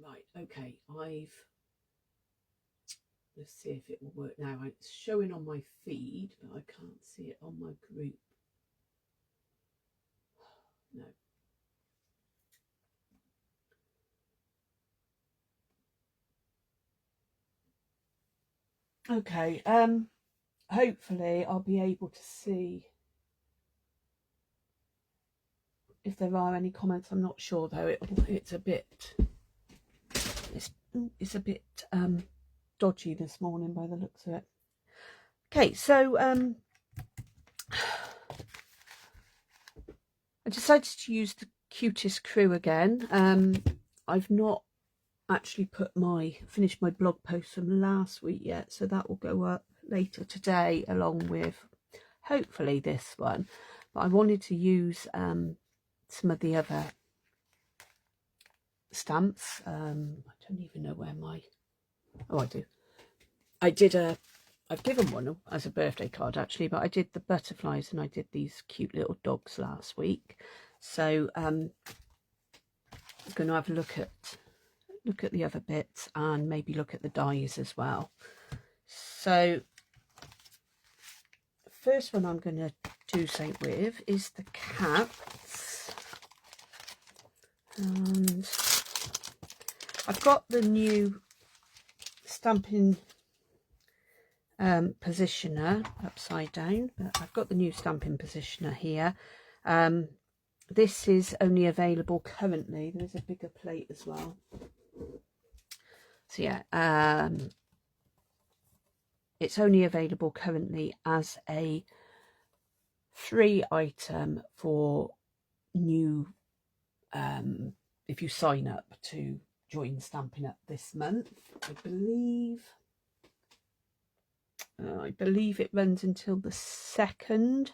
Right, okay, let's see if it will work now. It's showing on my feed, but I can't see it on my group. No. Okay, hopefully I'll be able to see if there are any comments. I'm not sure though. It's a bit it's a bit dodgy this morning by the looks of it. Okay, so I decided to use the Cutest Crew again. I've not actually finished my blog post from last week yet, so that will go up later today along with hopefully this one. But I wanted to use some of the other stamps. I don't even know where I do. I've given one as a birthday card actually, but I did the butterflies and I did these cute little dogs last week. So I'm going to have a look at the other bits and maybe look at the dies as well. So the first one I'm going to do something with is the cats, and I've got the new Stampin positioner upside down, but I've got the new Stampin positioner here. This is only available currently. There's a bigger plate as well. So yeah, it's only available currently as a free item for new, if you sign up to join Stampin' Up this month. I believe it runs until the 2nd.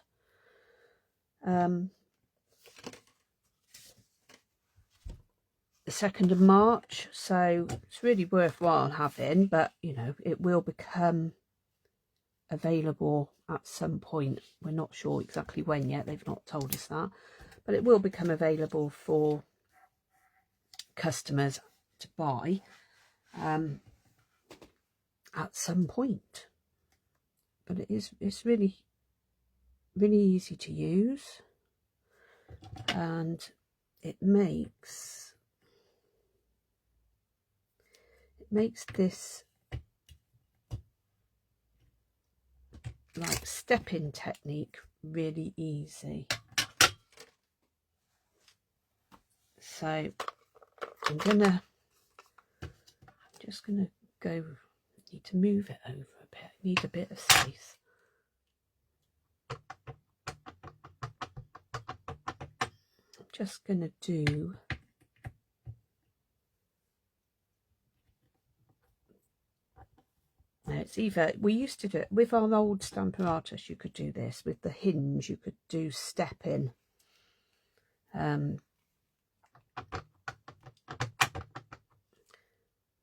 The 2nd of March, so it's really worthwhile having, but you know, it will become available at some point. We're not sure exactly when yet, they've not told us that, but it will become available for customers to buy at some point. But it's really easy to use, and it makes this like step-in technique really easy. So I'm just gonna go, need to move it over a bit, need a bit of space. I'm just gonna do it's either, we used to do it with our old Stampin' Artist, you could do this with the hinge, you could do step in.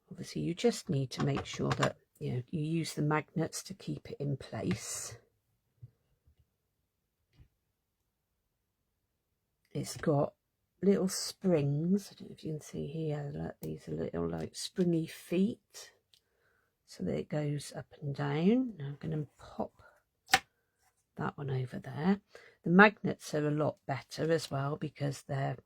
Obviously you just need to make sure that you use the magnets to keep it in place. It's got little springs, I don't know if you can see here, look, these are little like springy feet, so that it goes up and down. Now I'm going to pop that one over there. The magnets are a lot better as well because they're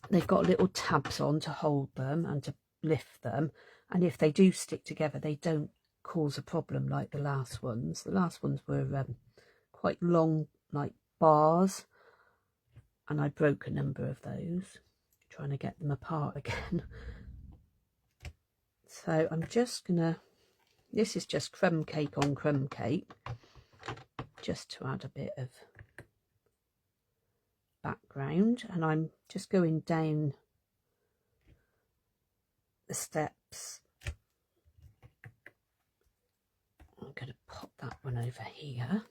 they've got little tabs on to hold them and to lift them, and if they do stick together they don't cause a problem like the last ones. The last ones were quite long, like bars, and I broke a number of those trying to get them apart again. So I'm just gonna, this is just crumb cake on crumb cake, just to add a bit of background, and I'm just going down the steps. I'm going to pop that one over here.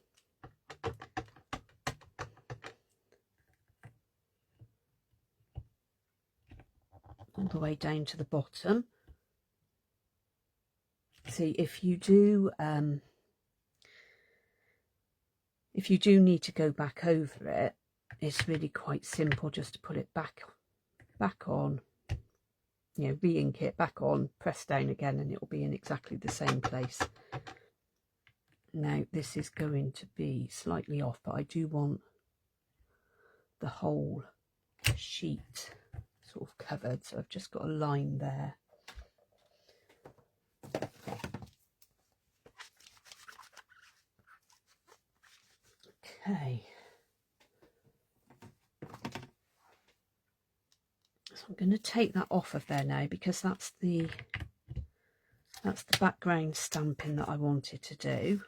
All the way down to the bottom. See, if you do need to go back over it, it's really quite simple just to put it back back on, you know, re-ink it, back on, press down again, and it will be in exactly the same place. Now this is going to be slightly off, but I do want the whole sheet sort of covered, so I've just got a line there. Okay, so I'm going to take that off of there now, because that's the background stamping that I wanted to do.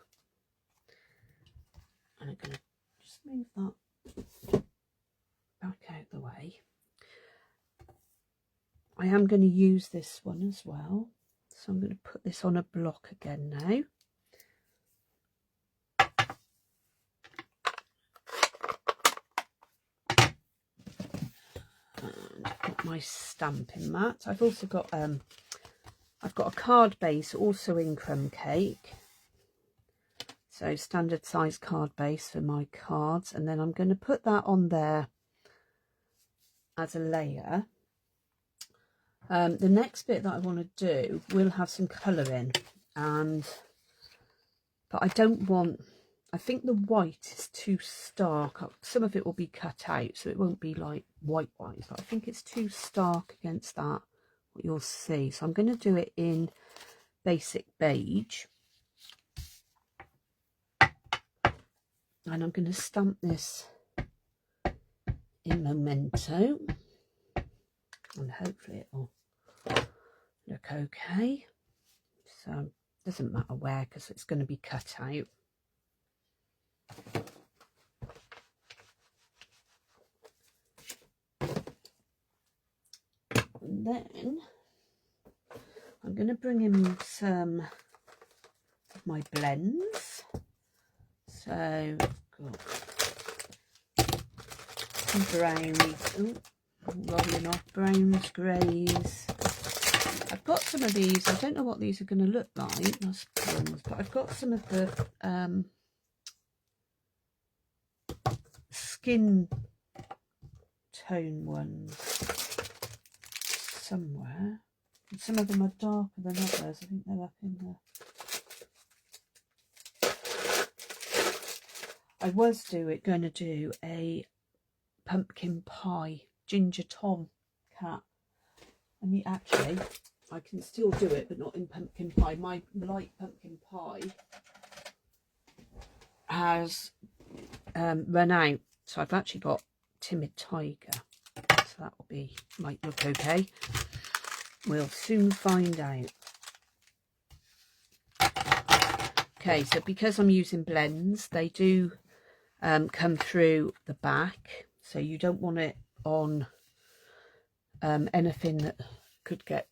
And I'm going to just move that back out the way. I am going to use this one as well, so I'm going to put this on a block again now. And I've got my stamping mat. I've also got I've got a card base also in crumb cake, so standard size card base for my cards, and then I'm going to put that on there as a layer. The next bit that I want to do will have some colour in, but I don't want, I think the white is too stark. Some of it will be cut out, so it won't be like white, but I think it's too stark against that, what you'll see. So I'm going to do it in basic beige, and I'm going to stamp this in Memento, and hopefully it will look okay. So it doesn't matter where, because it's going to be cut out. And then I'm going to bring in some of my blends. So I've got some brownies, rolling off, browns, greys. I've got some of these, I don't know what these are going to look like, but I've got some of the skin tone ones somewhere. And some of them are darker than others. I think they're up in there. I was going to do a pumpkin pie ginger tom cat, and actually I can still do it, but not in pumpkin pie. My light pumpkin pie has run out, so I've actually got timid tiger, so that will be, might look okay. We'll soon find out. Okay, so because I'm using blends, they do come through the back, so you don't want it on anything that could get,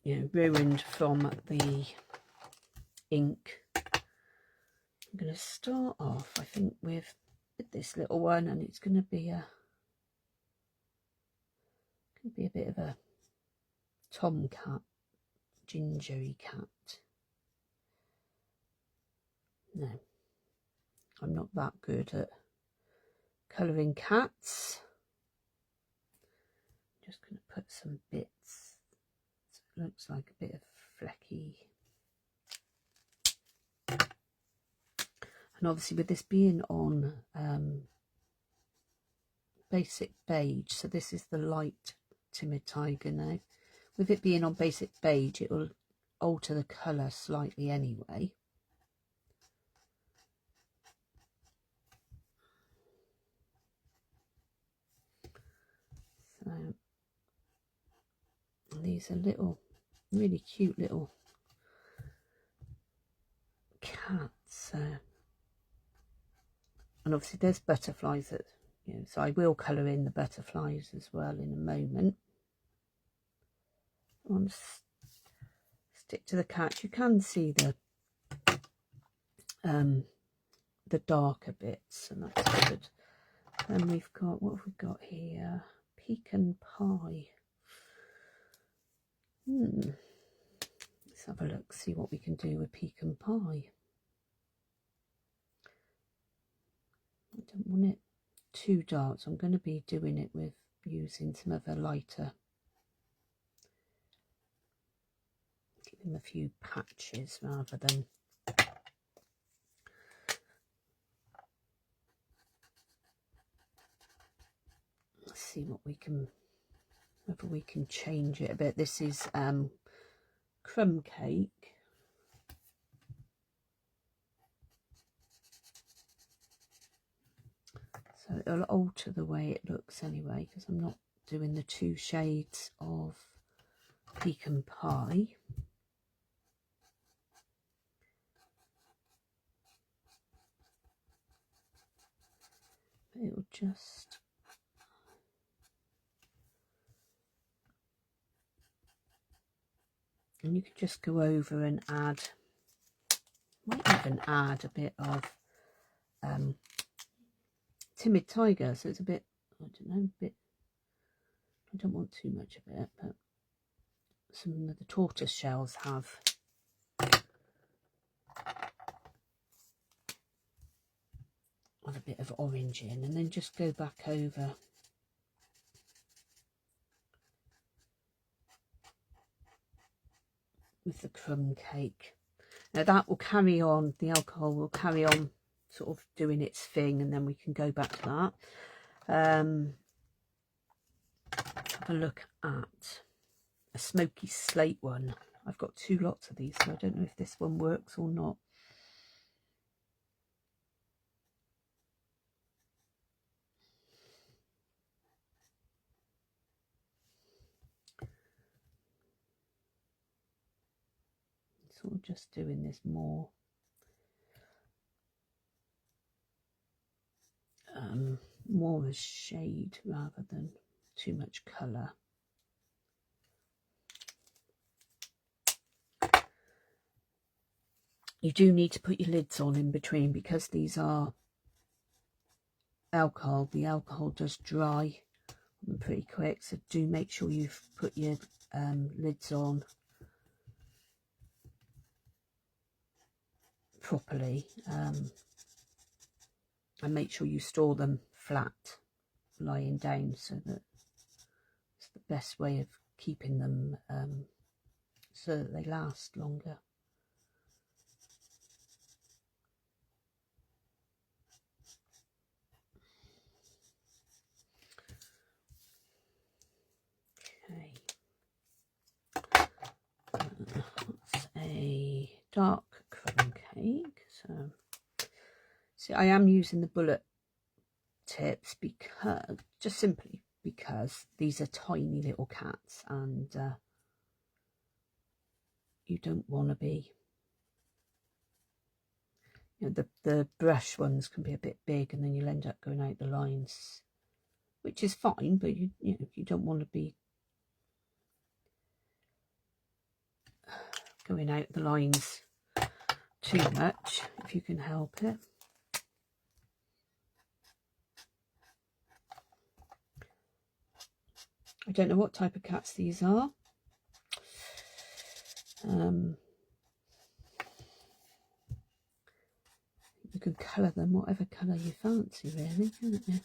you know, ruined from the ink. I'm going to start off, I think, with this little one, and it's going to be a bit of a tomcat, gingery cat. No, I'm not that good at colouring cats. I'm just going to put some bits, so it looks like a bit of flecky. And obviously with this being on basic beige, so this is the light timid tiger now. With it being on basic beige, it will alter the colour slightly anyway. So these are little, really cute little cats. And obviously there's butterflies that, you know, so I will colour in the butterflies as well in a moment. I want to stick to the cats. You can see the darker bits, and that's good. Then we've got, what have we got here? Pecan pie. Let's have a look, see what we can do with pecan pie. I don't want it too dark, so I'm going to be doing it with using some other lighter. Give him a few patches rather than let's see what we can, whether we can change it a bit. This is crumb cake. So it'll alter the way it looks anyway, because I'm not doing the 2 shades of pecan pie. It'll just, and you can just go over and add, might even add a bit of Timid Tiger, so it's a bit, I don't know, a bit, I don't want too much of it, but some of the tortoise shells have a bit of orange in, and then just go back over with the crumb cake. Now that will carry on, the alcohol will carry on sort of doing its thing, and then we can go back to that. Have a look at a smoky slate one. I've got 2 lots of these, so I don't know if this one works or not. Sort of just doing this more more a shade rather than too much colour. You do need to put your lids on in between, because these are alcohol. The alcohol does dry pretty quick, so do make sure you've put your lids on properly, and make sure you store them flat lying down, so that it's the best way of keeping them so that they last longer. Okay, that's a dark crumb cake. So see, I am using the bullet tips because, just simply because these are tiny little cats, and you don't want to be, you know, the brush ones can be a bit big, and then you'll end up going out the lines, which is fine, but you know, you don't want to be going out the lines too much if you can help it. I don't know what type of cats these are. You can colour them whatever colour you fancy, really, can't you?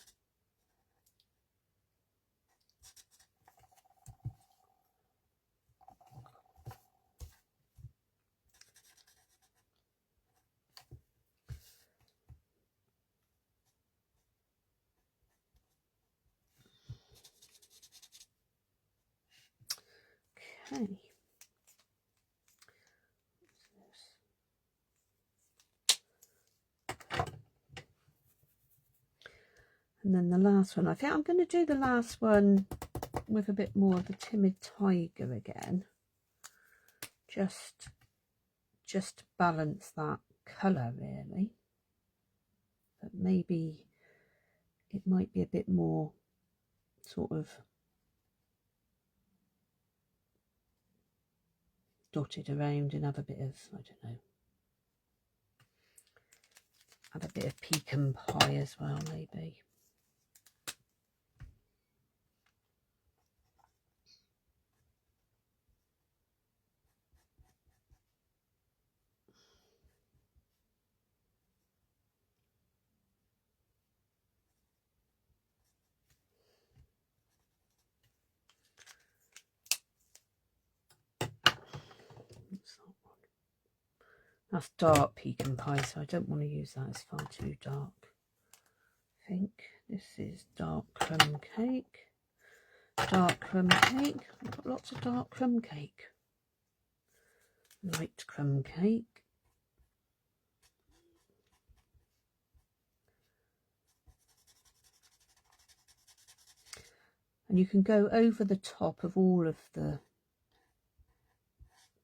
Okay. And then the last one, I think I'm going to do the last one with a bit more of the Timid Tiger again, just to balance that colour, really. But maybe it might be a bit more sort of dotted around, and have a bit of, I don't know, have a bit of pecan pie as well, maybe. That's dark pecan pie, so I don't want to use that. It's far too dark. I think this is dark crumb cake. Dark crumb cake. I've got lots of dark crumb cake. Light crumb cake. And you can go over the top of all of the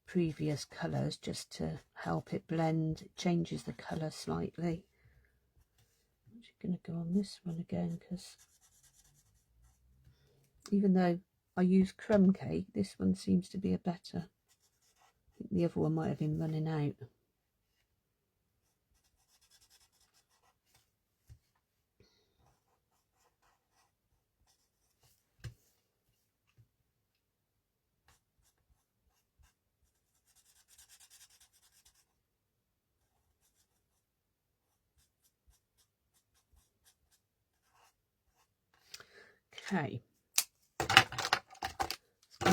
previous colours just to help it blend. It changes the colour slightly. I'm just going to go on this one again, because even though I use crumb cake, this one seems to be a better. I think the other one might have been running out. Okay, let's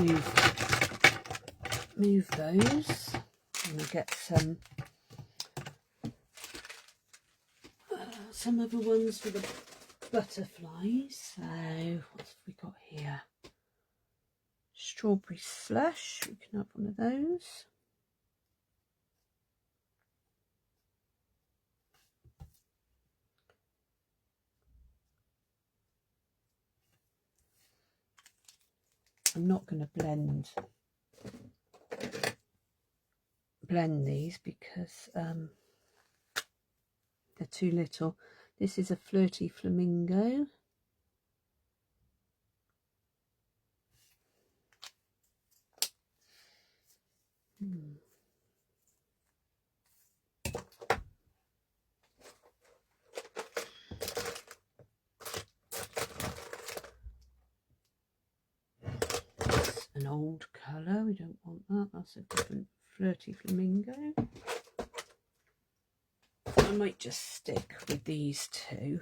move those. I'm going to get some other ones for the butterflies. So what have we got here? Strawberry slush. We can have one of those. I'm not going to blend these because they're too little. This is a flirty flamingo. That's an old colour, we don't want that. That's a different flirty flamingo. I might just stick with these two.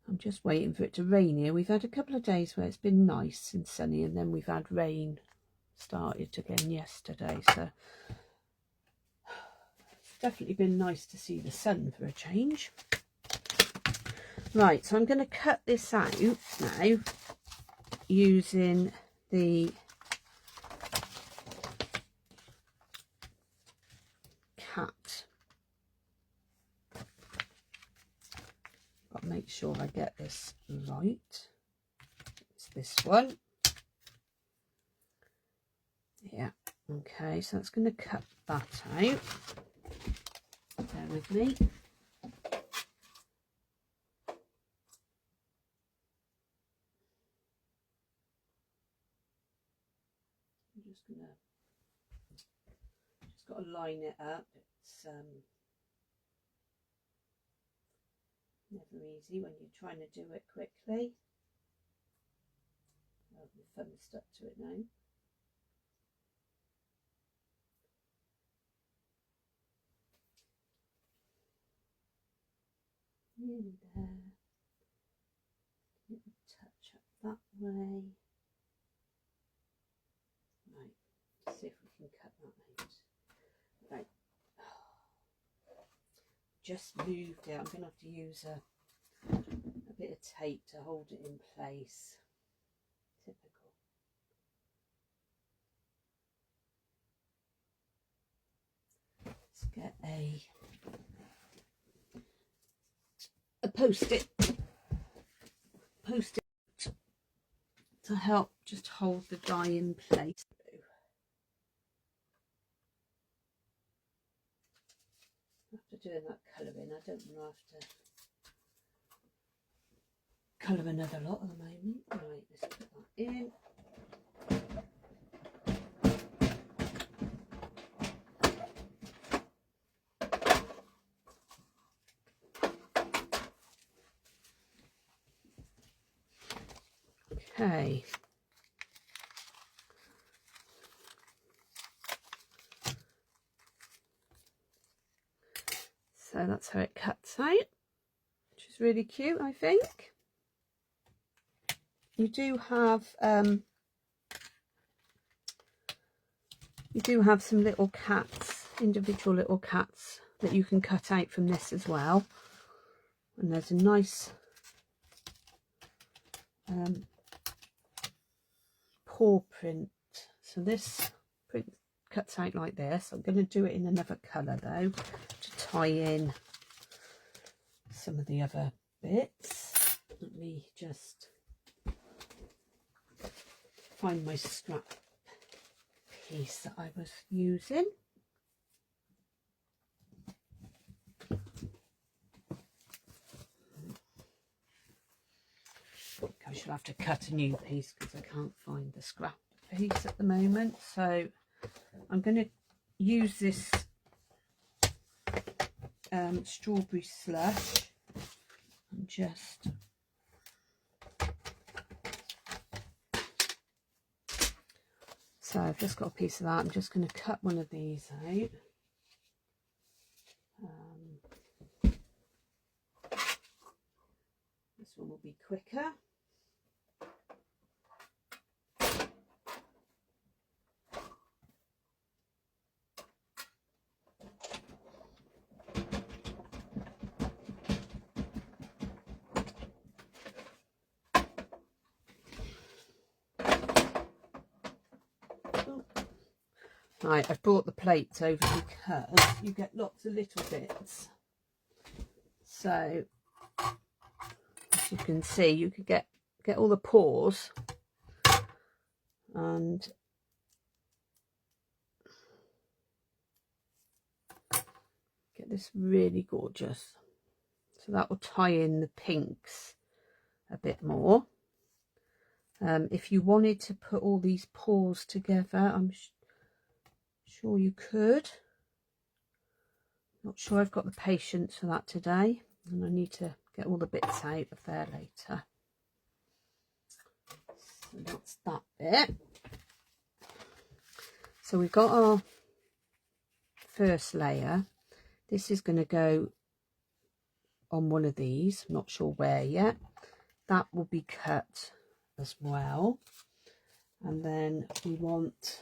I'm just waiting for it to rain here. We've had a couple of days where it's been nice and sunny, and then we've had rain started again yesterday, so it's definitely been nice to see the sun for a change. Right, so I'm going to cut this out now using the cat. Got to make sure I get this right. It's this one. Yeah, okay, so that's going to cut that out. Bear with me. I'm just got to line it up. It's never easy when you're trying to do it quickly. Oh, my thumb's stuck to it now. Nearly there. Little touch up that way. Right, let's see if we can cut that out. Right, just moved it. I'm going to have to use a bit of tape to hold it in place. Typical. Let's get a post-it to help just hold the die in place. After doing that colouring, I don't want to have to colour another lot at the moment. Right, let's put that in. Okay. So that's how it cuts out, which is really cute, I think. You do have some little cats, individual little cats that you can cut out from this as well. And there's a nice paw print. So this print cuts out like this. I'm going to do it in another colour though, to tie in some of the other bits. Let me just find my scrap piece that I was using. I shall have to cut a new piece because I can't find the scrap piece at the moment. So I'm going to use this strawberry slush and just so I've just got a piece of that. I'm just going to cut one of these out. This one will be quicker. Right, I've brought the plates over because you get lots of little bits. So, as you can see, you could get all the paws and get this really gorgeous. So that will tie in the pinks a bit more. If you wanted to put all these paws together, I'm sure you could. Not sure I've got the patience for that today, and I need to get all the bits out of there later. So that's that bit. So we've got our first layer. This is going to go on one of these, I'm not sure where yet. That will be cut as well, and then we want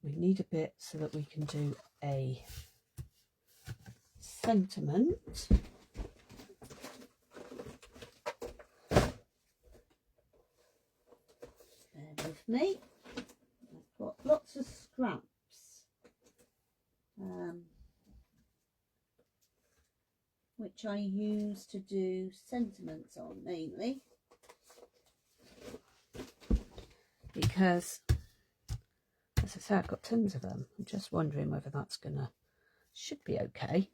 we need a bit so that we can do a sentiment. Bear with me. I've got lots of scraps. Which I use to do sentiments on mainly, because as I say, I've got tons of them. I'm just wondering whether that's should be okay.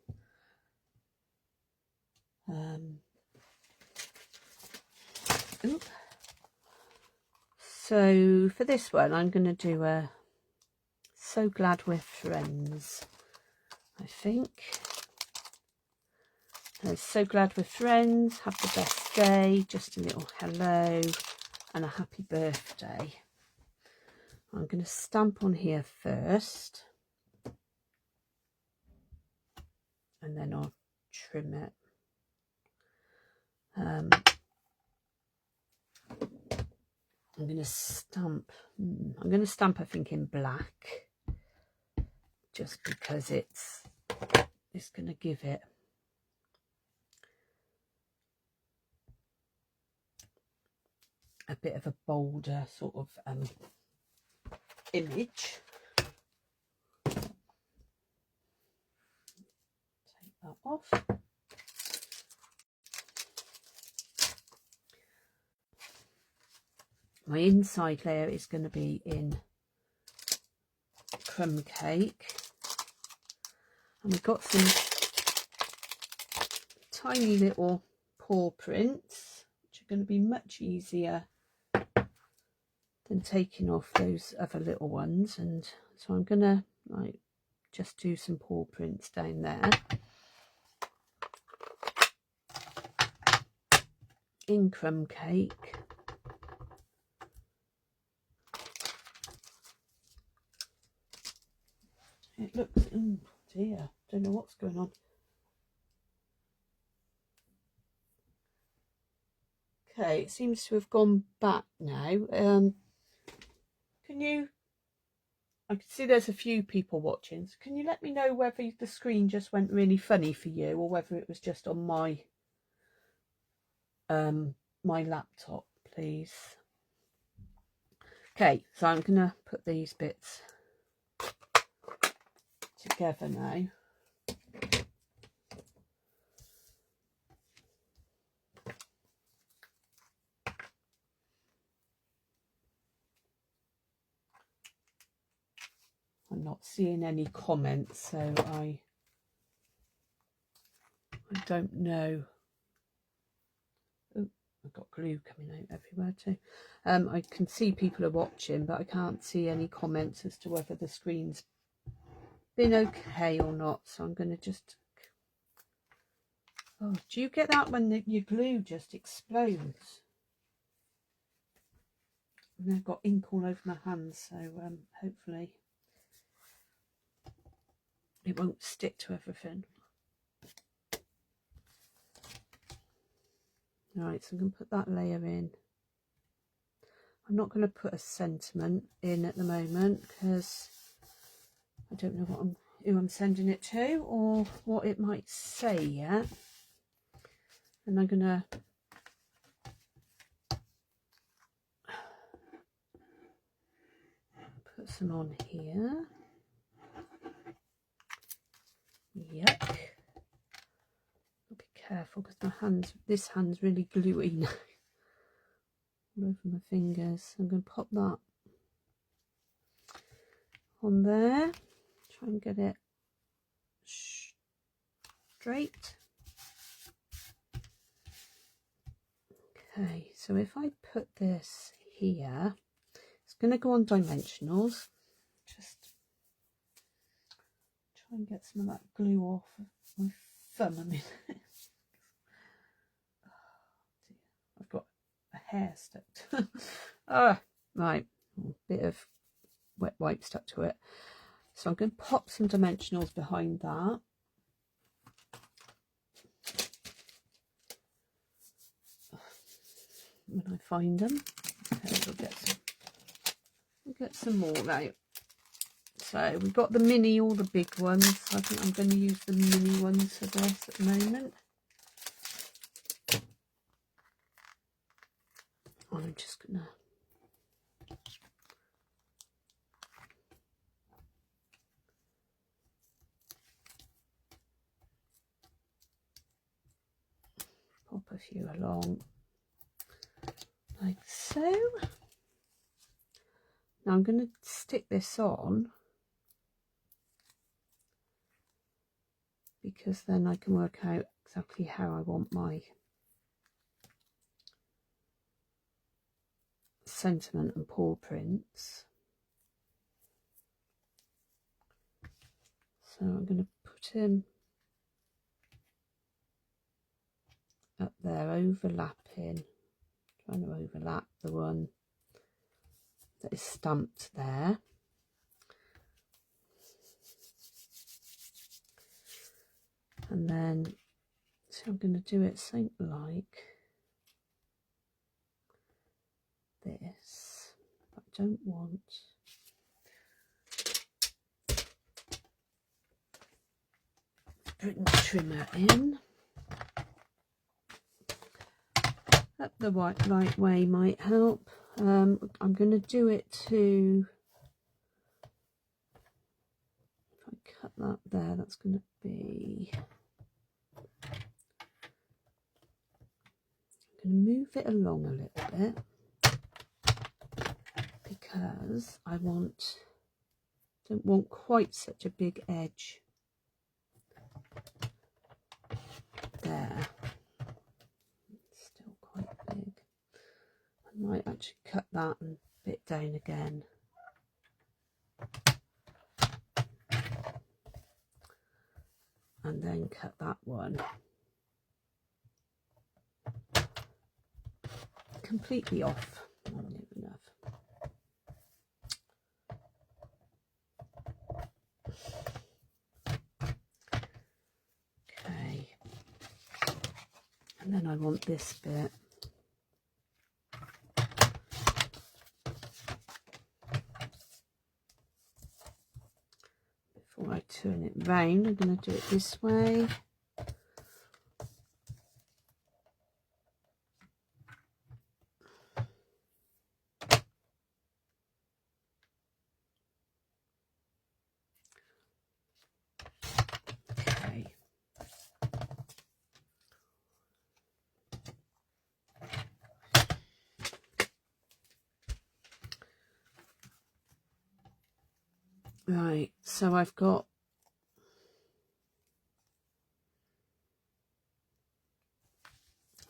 So for this one, I'm going to do a So Glad We're Friends, I think. So glad we're friends, have the best day, just a little hello and a happy birthday. I'm going to stamp on here first and then I'll trim it. I'm going to stamp I think in black, just because it's going to give it a bit of a bolder sort of image. Take that off. My inside layer is going to be in crumb cake, and we've got some tiny little paw prints which are going to be much easier than taking off those other little ones, and so I'm going to just do some paw prints down there in crumb cake. It looks dear, don't know what's going on. Okay, it seems to have gone back now. Can you, I can see there's a few people watching, so can you let me know whether the screen just went really funny for you or whether it was just on my my laptop, please? Okay, so I'm gonna put these bits together now. I'm not seeing any comments, so I don't know. Oh, I've got glue coming out everywhere too. I can see people are watching, but I can't see any comments as to whether the screen's been okay or not. So I'm going to just... Oh, do you get that when your glue just explodes? And I've got ink all over my hands, so hopefully it won't stick to everything. Right, so I'm going to put that layer in. I'm not going to put a sentiment in at the moment because I don't know who I'm sending it to or what it might say yet. And I'm going to put some on here. Yuck. I'll be careful because my hands, this hand's really gluey now. All over my fingers. I'm going to pop that on there. Try and get it straight. Okay, so if I put this here, it's going to go on dimensionals. Just try and get some of that glue off of my thumb a minute. Oh dear, I've got a hair stuck to right, a bit of wet wipe stuck to it. So I'm going to pop some dimensionals behind that. When I find them, okay, we'll get some more out. So we've got the mini, all the big ones. I think I'm going to use the mini ones for this at the moment. I'm just going to pop a few along like so. Now I'm going to stick this on because then I can work out exactly how I want my sentiment and paw prints. So I'm going to put him up there, overlapping, trying to overlap the one that is stamped there. And then, so I'm going to do it something like this. But I don't want putting the trimmer in. Up the right way might help. I'm going to do it to, if I cut that there, that's going to be, I'm going to move it along a little bit because I don't want quite such a big edge there. It's still quite big. I might actually cut that and bit down again. And then cut that one completely off. Not enough. And then I want this bit. Before I turn it round, I'm going to do it this way. Okay. Right, so I've got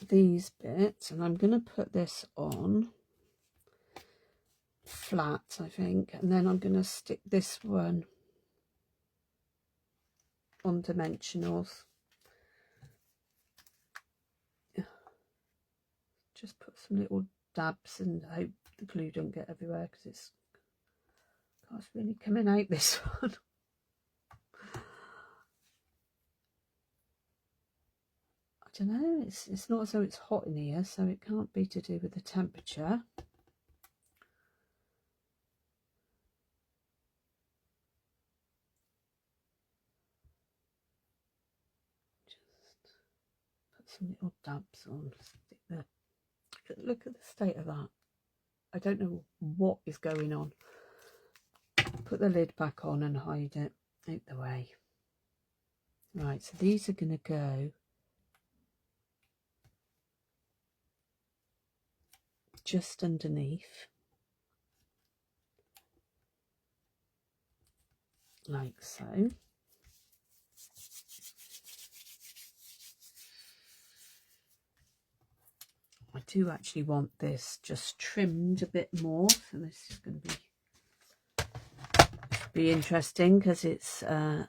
these bits, and I'm going to put this on flat, I think, and then I'm going to stick this one on dimensionals. Just put some little dabs and hope the glue don't get everywhere, because it's really coming out, this one. I don't know, it's not as though it's hot in here, so it can't be to do with the temperature. Just put some little dabs on. Stick the, look at the state of that. I don't know what is going on. Put the lid back on and hide it out the way. Right, so these are going to go just underneath, like so. I do actually want this just trimmed a bit more, so this is going to be interesting, because it's gosh,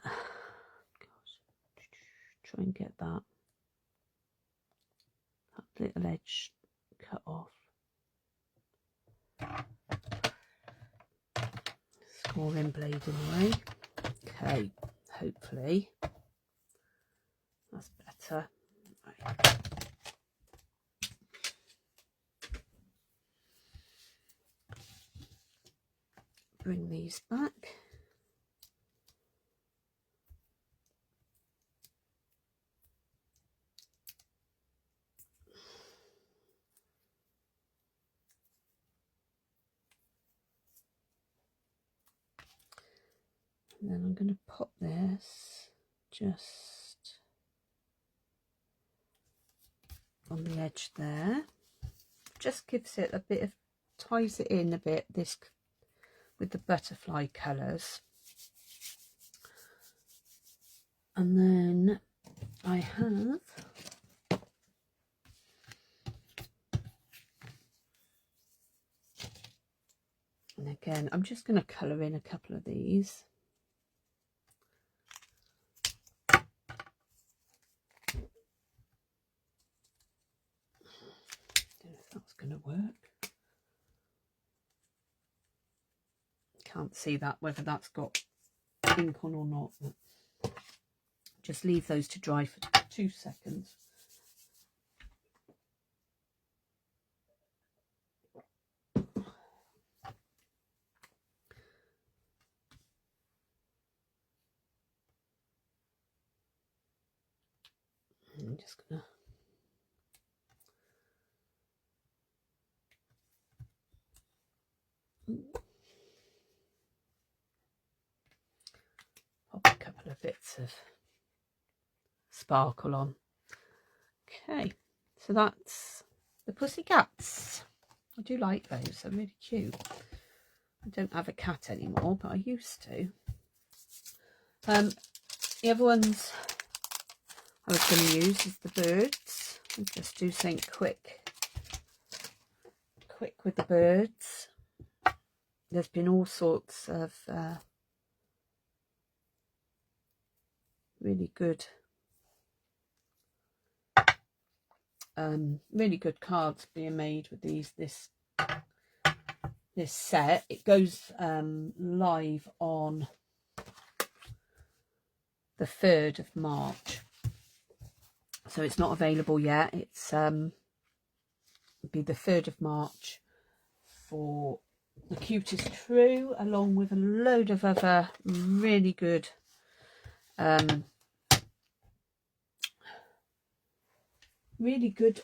try and get that little edge cut off. Scoring blade anyway. Okay, hopefully that's better. Right. Bring these back. And then I'm going to pop this just on the edge there. Just gives it a bit of, ties it in a bit, this with the butterfly colours. And then I have and again I'm just going to colour in a couple of these. Don't know if that's going to work. Can't see that, whether that's got ink on or not. But just leave those to dry for 2 seconds. I'm just gonna pop a couple of bits of sparkle on. Okay, so that's the pussycats. I do like those, they're really cute. I don't have a cat anymore, but I used to. The other ones I was going to use is the birds. I'll just do something quick with the birds. There's been all sorts of really good cards being made with this set. It goes live on the 3rd of March. So it's not available yet. It's it'll be the 3rd of March for the Cutest Crew, along with a load of other really good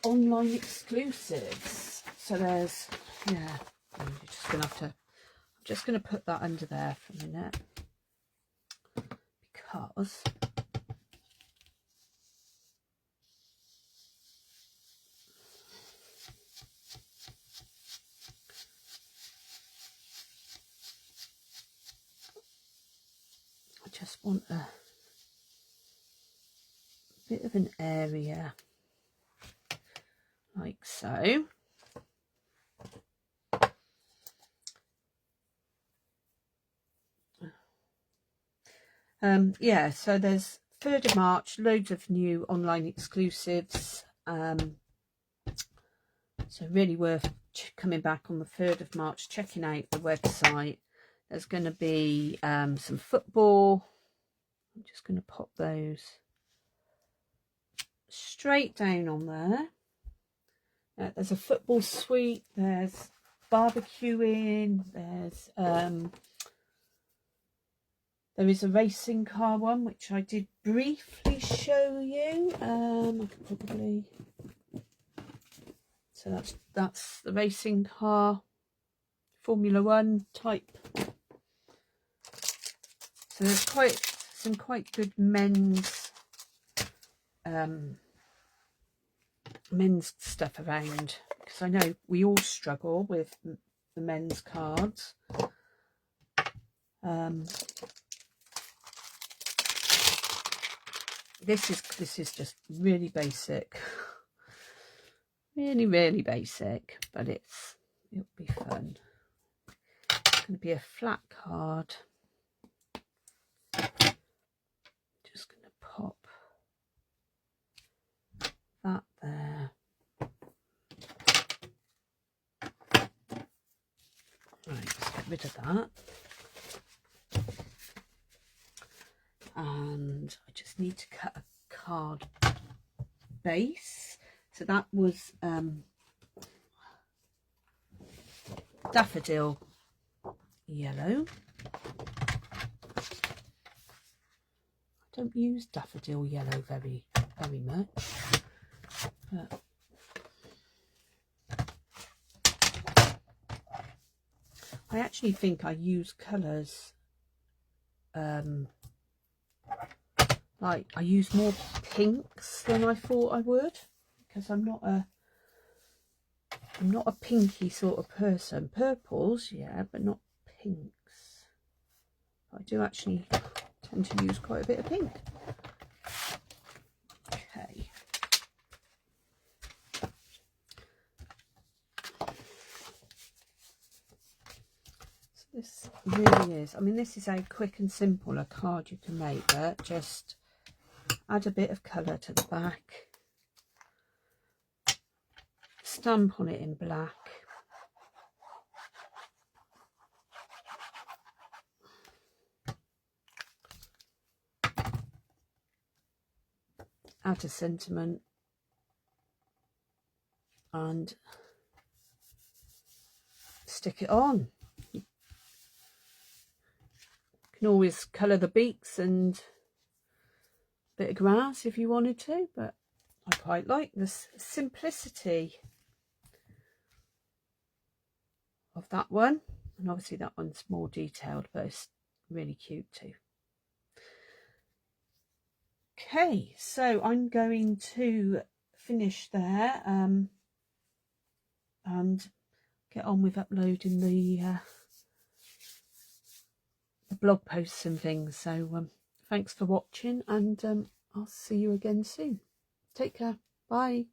online exclusives. So there's, yeah, I'm just gonna put that under there for a minute, because I just want a bit of an area like so. Yeah, so there's 3rd of March, loads of new online exclusives. So really worth coming back on the 3rd of March, checking out the website. There's going to be some football. I'm just going to pop those straight down on there. There's a football suite. There's barbecuing. There is a racing car one, which I did briefly show you. I could probably... So that's the racing car, Formula 1 type. So there's some quite good men's stuff around, because I know we all struggle with the men's cards. This is just really basic. Really basic, but it'll be fun. It's going to be a flat card. Just going to pop that there. Right, let's get rid of that. And I just need to cut a card base. So that was daffodil yellow. I don't use daffodil yellow very much, but I actually think I use colours like I use more pinks than I thought I would, because I'm not a pinky sort of person. Purples, yeah, but not pinks. I do actually tend to use quite a bit of pink. Okay. So this really is, I mean, this is how quick and simple a card you can make, but just add a bit of colour to the back. Stamp on it in black. Add a sentiment and stick it on. You can always colour the beaks and a bit of grass if you wanted to, but I quite like the simplicity of that one. And obviously that one's more detailed, but it's really cute too. Okay, so I'm going to finish there and get on with uploading the blog posts and things. So thanks for watching, and I'll see you again soon. Take care. Bye.